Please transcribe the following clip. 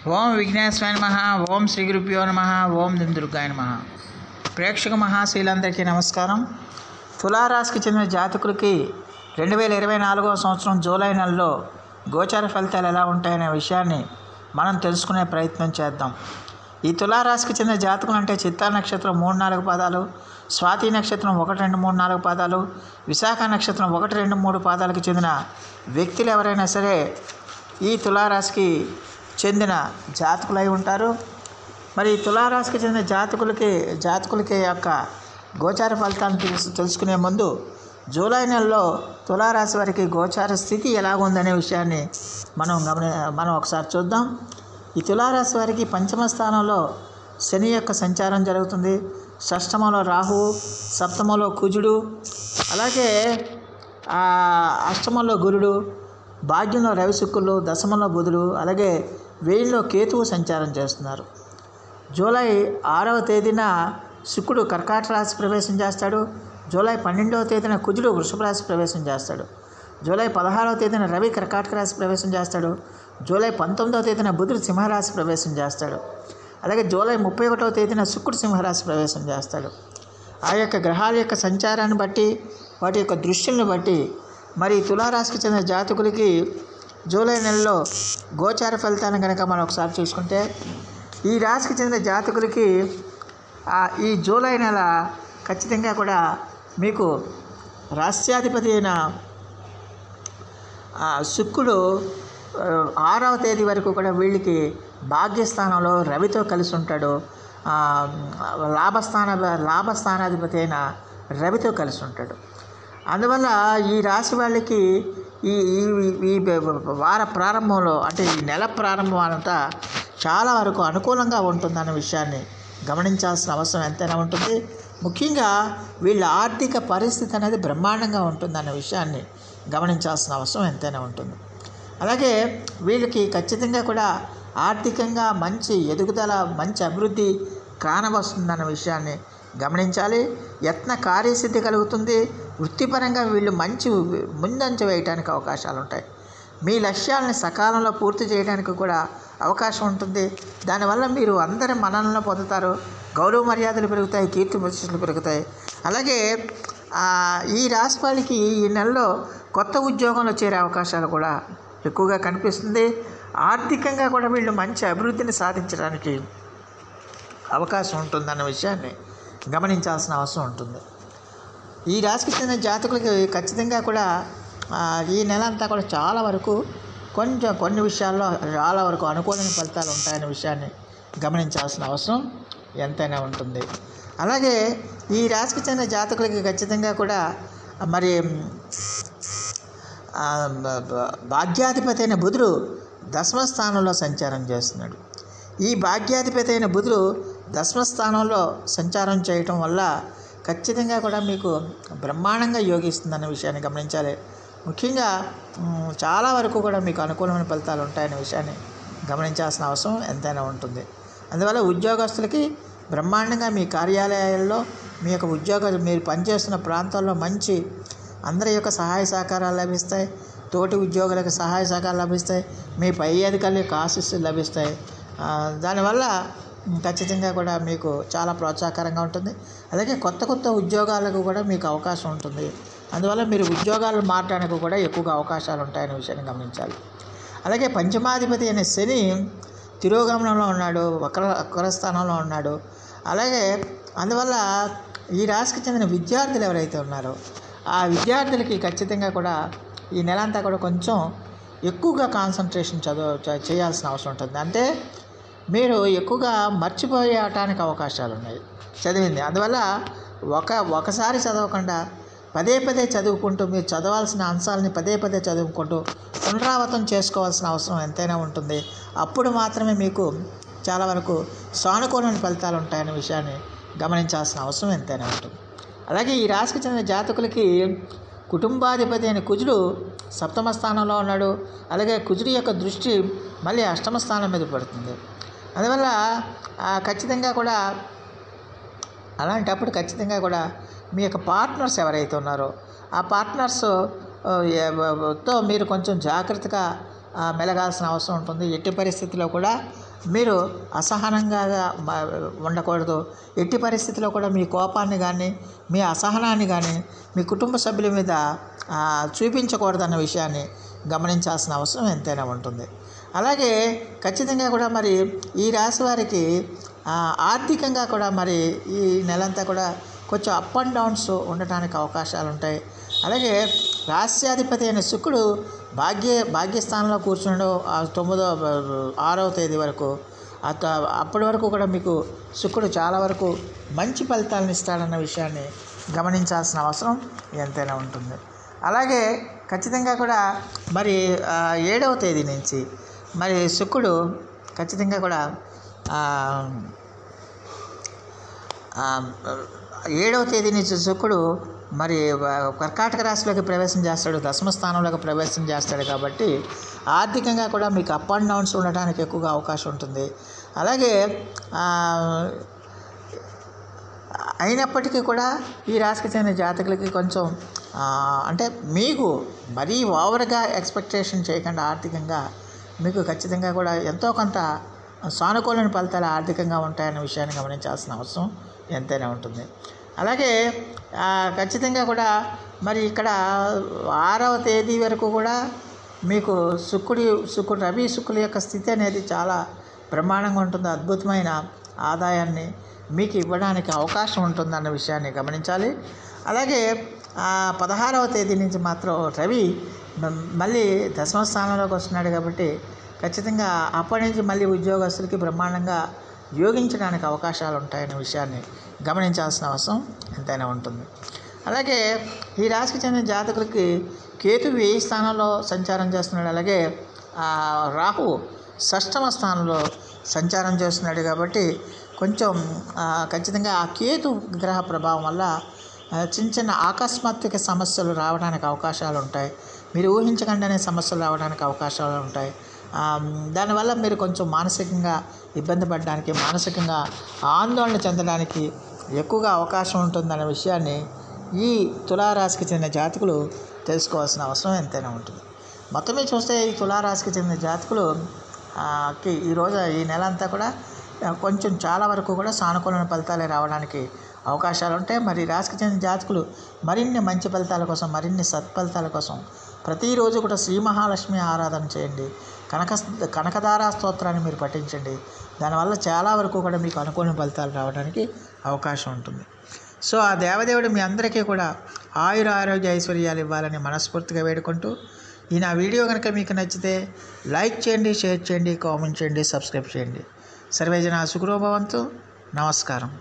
ఓం విఘ్నేశ్వరాయ నమః. ఓం శ్రీ గురుభ్యో నమః. ఓం దుర్గాయ నమః. ప్రేక్షక మహాశీలందరికీ నమస్కారం. తులారాశికి చెందిన జాతకులకి 2024 సంవత్సరం జూలై నెలలో గోచార ఫలితాలు ఎలా ఉంటాయనే విషయాన్ని మనం తెలుసుకునే ప్రయత్నం చేద్దాం. ఈ తులారాశికి చెందిన జాతకులు అంటే చిత్తా నక్షత్రం 3-4 పాదాలు, స్వాతి నక్షత్రం 1-2-3-4 పాదాలు, విశాఖ నక్షత్రం 1-2-3 పాదాలకు చెందిన వ్యక్తులు ఎవరైనా సరే ఈ తులారాశికి చెందిన జాతకులై ఉంటారు. మరి తులారాశికి చెందిన జాతకులకి యొక్క గోచార ఫలితాలను తెలుసుకునే ముందు జూలై నెలలో తులారాశి వారికి గోచార స్థితి ఎలాగుందనే విషయాన్ని మనం ఒకసారి చూద్దాం. ఈ తులారాశి వారికి పంచమ స్థానంలో శని యొక్క సంచారం జరుగుతుంది. షష్టమంలో రాహువు, సప్తమంలో కుజుడు, అలాగే అష్టమంలో గురుడు, భాగ్యంలో రవి శుక్రులు, దశమంలో బుధుడు, అలాగే వేయిలో కేతువు సంచారం చేస్తున్నారు. జూలై 6వ తేదీన శుక్రుడు కర్కాటక రాశి ప్రవేశం చేస్తాడు. జూలై 12వ తేదీన కుజుడు వృషభ రాశి ప్రవేశం చేస్తాడు. జూలై 16వ తేదీన రవి కర్కాటక రాశి ప్రవేశం చేస్తాడు. జూలై 19వ తేదీన బుధుడు సింహరాశి ప్రవేశం చేస్తాడు. అలాగే జూలై 31వ తేదీన శుక్రుడు సింహరాశి ప్రవేశం చేస్తాడు. ఆ యొక్క గ్రహాల యొక్క సంచారాన్ని బట్టి, వాటి యొక్క దృష్టిని బట్టి మరి తులారాశికి చెందిన జాతకులకి జూలై నెలలో గోచార ఫలితాన్ని కనుక మనం ఒకసారి చూసుకుంటే, ఈ రాశికి చెందిన జాతకులకి ఈ జూలై నెల ఖచ్చితంగా కూడా మీకు రాష్ట్రాధిపతి అయిన శుక్రుడు 6వ తేదీ వరకు కూడా వీళ్ళకి భాగ్యస్థానంలో రవితో కలిసి ఉంటాడు. లాభస్థానాధిపతి అయిన రవితో కలిసి ఉంటాడు. అందువల్ల ఈ రాశి వాళ్ళకి ఈ వార ప్రారంభంలో, అంటే ఈ నెల ప్రారంభం అంతా చాలా వరకు అనుకూలంగా ఉంటుందన్న విషయాన్ని గమనించాల్సిన అవసరం ఎంతైనా ఉంటుంది. ముఖ్యంగా వీళ్ళ ఆర్థిక పరిస్థితి అనేది బ్రహ్మాండంగా ఉంటుందన్న విషయాన్ని గమనించాల్సిన అవసరం ఎంతైనా ఉంటుంది. అలాగే వీళ్ళకి ఖచ్చితంగా కూడా ఆర్థికంగా మంచి ఎదుగుదల, మంచి అభివృద్ధి కానవస్తుందన్న విషయాన్ని గమనించాలి. యత్న కార్యసిద్ధి కలుగుతుంది. వృత్తిపరంగా వీళ్ళు మంచి ముందంచ వేయడానికి అవకాశాలు ఉంటాయి. మీ లక్ష్యాలని సకాలంలో పూర్తి చేయడానికి కూడా అవకాశం ఉంటుంది. దానివల్ల మీరు అందరి మన్ననలు పొందుతారు. గౌరవ మర్యాదలు పెరుగుతాయి, కీర్తి ప్రతిష్టలు పెరుగుతాయి. అలాగే ఈ రాశి వాళ్ళకి ఈ నెలలో కొత్త ఉద్యోగంలో చేరే అవకాశాలు కూడా ఎక్కువగా కనిపిస్తుంది. ఆర్థికంగా కూడా వీళ్ళు మంచి అభివృద్ధిని సాధించడానికి అవకాశం ఉంటుందన్న విషయాన్ని గమనించాల్సిన అవసరం ఉంటుంది. ఈ రాశికి చెందిన జాతకులకి ఖచ్చితంగా కూడా ఈ నెల అంతా కూడా చాలా వరకు కొన్ని విషయాల్లో చాలా వరకు అనుకూలమైన ఫలితాలు ఉంటాయనే విషయాన్ని గమనించాల్సిన అవసరం ఎంతైనా ఉంటుంది. అలాగే ఈ రాశికి చెందిన జాతకులకి ఖచ్చితంగా కూడా మరి భాగ్యాధిపతి అయిన బుధుడు దశమ స్థానంలో సంచారం చేస్తున్నాడు. ఈ భాగ్యాధిపతి అయిన బుధుడు దశమ స్థానంలో సంచారం చేయటం వల్ల ఖచ్చితంగా కూడా మీకు బ్రహ్మాండంగా యోగిస్తుందన్న విషయాన్ని గమనించాలి. ముఖ్యంగా చాలా వరకు కూడా మీకు అనుకూలమైన ఫలితాలు ఉంటాయనే విషయాన్ని గమనించాల్సిన అవసరం ఎంతైనా ఉంటుంది. అందువల్ల ఉద్యోగస్తులకి బ్రహ్మాండంగా మీ కార్యాలయాల్లో, మీ యొక్క మీరు పనిచేస్తున్న ప్రాంతాల్లో మంచి అందరి యొక్క సహాయ సహకారాలు లభిస్తాయి. తోటి ఉద్యోగులకు సహాయ సహకారాలు లభిస్తాయి. మీ పై అధికారుల యొక్క ఆశీస్సులు లభిస్తాయి. దానివల్ల ఖచ్చితంగా కూడా మీకు చాలా ప్రోత్సాహకరంగా ఉంటుంది. అలాగే కొత్త ఉద్యోగాలకు కూడా మీకు అవకాశం ఉంటుంది. అందువల్ల మీరు ఉద్యోగాలు మారడానికి కూడా ఎక్కువగా అవకాశాలు ఉంటాయనే విషయాన్ని గమనించాలి. అలాగే పంచమాధిపతి అయిన శని తిరోగమనంలో ఉన్నాడు, వక్ర స్థానంలో ఉన్నాడు. అలాగే అందువల్ల ఈ రాశికి చెందిన విద్యార్థులు ఎవరైతే ఉన్నారో ఆ విద్యార్థులకి ఖచ్చితంగా కూడా ఈ నెల అంతా కూడా కొంచెం ఎక్కువగా కాన్సన్ట్రేషన్ చేయాల్సిన అవసరం ఉంటుంది. అంటే మీరు ఎక్కువగా మర్చిపోయటానికి అవకాశాలు ఉన్నాయి చదివింది. అందువల్ల ఒకసారి చదవకుండా పదే చదువుకుంటూ, మీరు చదవాల్సిన అంశాలని పదే చదువుకుంటూ పునరావృతం చేసుకోవాల్సిన అవసరం ఎంతైనా ఉంటుంది. అప్పుడు మాత్రమే మీకు చాలా వరకు సానుకూలమైన ఫలితాలు ఉంటాయనే విషయాన్ని గమనించాల్సిన అవసరం ఎంతైనా ఉంటుంది. అలాగే ఈ రాశికి చెందిన జాతకులకి కుటుంబాధిపతి అయిన కుజుడు సప్తమ స్థానంలో ఉన్నాడు. అలాగే కుజుడి యొక్క దృష్టి మళ్ళీ అష్టమ స్థానం మీద పడుతుంది. అందువల్ల ఖచ్చితంగా కూడా అలాంటప్పుడు ఖచ్చితంగా కూడా మీ యొక్క పార్ట్నర్స్ ఎవరైతే ఉన్నారో ఆ పార్ట్నర్స్ తో మీరు కొంచెం జాగ్రత్తగా మెలగాల్సిన అవసరం ఉంటుంది. ఎట్టి పరిస్థితిలో కూడా మీరు అసహనంగా ఉండకూడదు. ఎట్టి పరిస్థితిలో కూడా మీ కోపాన్ని కానీ మీ అసహనాన్ని కానీ మీ కుటుంబ సభ్యుల మీద చూపించకూడదన్న విషయాన్ని గమనించాల్సిన అవసరం ఎంతైనా ఉంటుంది. అలాగే ఖచ్చితంగా కూడా మరి ఈ రాశి వారికి ఆర్థికంగా కూడా మరి ఈ నెలంతా కూడా కొంచెం అప్ అండ్ డౌన్స్ ఉండటానికి అవకాశాలు ఉంటాయి. అలాగే రాశ్యాధిపతి అయిన శుక్రుడు భాగ్యస్థానంలో కూర్చుండడం 6వ తేదీ వరకు, అప్పటి వరకు కూడా మీకు శుక్రుడు చాలా వరకు మంచి ఫలితాలను ఇస్తాడన్న విషయాన్ని గమనించాల్సిన అవసరం ఎంతైనా ఉంటుంది. అలాగే ఖచ్చితంగా కూడా మరి 7వ తేదీ నుంచి మరి శుక్రుడు ఖచ్చితంగా కూడా 7వ తేదీ నుంచి శుక్రుడు మరి కర్కాటక రాశిలోకి ప్రవేశం చేస్తాడు, దశమ స్థానంలోకి ప్రవేశం చేస్తాడు. కాబట్టి ఆర్థికంగా కూడా మీకు అప్ అండ్ డౌన్స్ ఉండటానికి ఎక్కువగా అవకాశం ఉంటుంది. అలాగే అయినప్పటికీ కూడా ఈ రాశికి చెందిన జాతకులకి కొంచెం అంటే మీకు మరీ ఓవర్గా ఎక్స్పెక్టేషన్ చేయకుండా ఆర్థికంగా మీకు ఖచ్చితంగా కూడా ఎంతో కొంత సానుకూలమైన ఫలితాలు ఆర్థికంగా ఉంటాయన్న విషయాన్ని గమనించాల్సిన అవసరం ఎంతైనా ఉంటుంది. అలాగే ఖచ్చితంగా కూడా మరి ఇక్కడ 6వ తేదీ వరకు కూడా మీకు రవి శుక్రుల యొక్క స్థితి అనేది చాలా బ్రహ్మాండంగా ఉంటుంది. అద్భుతమైన ఆదాయాన్ని మీకు ఇవ్వడానికి అవకాశం ఉంటుందన్న విషయాన్ని గమనించాలి. అలాగే 16వ తేదీ నుంచి మాత్రం రవి మళ్ళీ దశమ స్థానంలోకి వస్తున్నాడు. కాబట్టి ఖచ్చితంగా అప్పటి నుంచి మళ్ళీ ఉద్యోగస్తులకి బ్రహ్మాండంగా యోగించడానికి అవకాశాలు ఉంటాయనే విషయాన్ని గమనించాల్సిన అవసరం ఎంతైనా ఉంటుంది. అలాగే ఈ రాశికి చెందిన జాతకులకి కేతు 10వ స్థానంలో సంచారం చేస్తున్నాడు. అలాగే రాహు 6వ స్థానంలో సంచారం చేస్తున్నాడు. కాబట్టి కొంచెం ఖచ్చితంగా ఆ కేతు గ్రహ ప్రభావం వల్ల చిన్న ఆకస్మాత్తుక సమస్యలు రావడానికి అవకాశాలు ఉంటాయి. మీరు ఊహించకుండానే సమస్యలు రావడానికి అవకాశాలు ఉంటాయి. దానివల్ల మీరు కొంచెం మానసికంగా ఇబ్బంది పడడానికి, మానసికంగా ఆందోళన చెందడానికి ఎక్కువగా అవకాశం ఉంటుందనే విషయాన్ని ఈ తులారాశికి చెందిన జాతకులు తెలుసుకోవాల్సిన అవసరం ఎంతైనా ఉంటుంది. మొత్తమే చూస్తే ఈ తులారాశికి చెందిన జాతకులు ఈ నెల అంతా కూడా కొంచెం చాలా వరకు కూడా సానుకూలమైన ఫలితాలే రావడానికి అవకాశాలు ఉంటాయి. మరి రాశికి చెందిన జాతకులు మరిన్ని మంచి ఫలితాల కోసం, మరిన్ని సత్ఫలితాల కోసం ప్రతిరోజు కూడా శ్రీ మహాలక్ష్మి ఆరాధన చేయండి. కనకధారా స్తోత్రాన్ని మీరు పఠించండి. దానివల్ల చాలా వరకు కూడా మీకు అనుకూల ఫలితాలు రావడానికి అవకాశం ఉంటుంది. సో ఆ దేవదేవుడు మీ అందరికీ కూడా ఆరోగ్య ఐశ్వర్యాలు ఇవ్వాలని మనస్ఫూర్తిగా వేడుకుంటూ, ఈ నా వీడియో కనుక మీకు నచ్చితే లైక్ చేయండి, షేర్ చేయండి, కామెంట్ చేయండి, సబ్స్క్రైబ్ చేయండి. సర్వేజన సుఖినో భవంతు. నమస్కారం.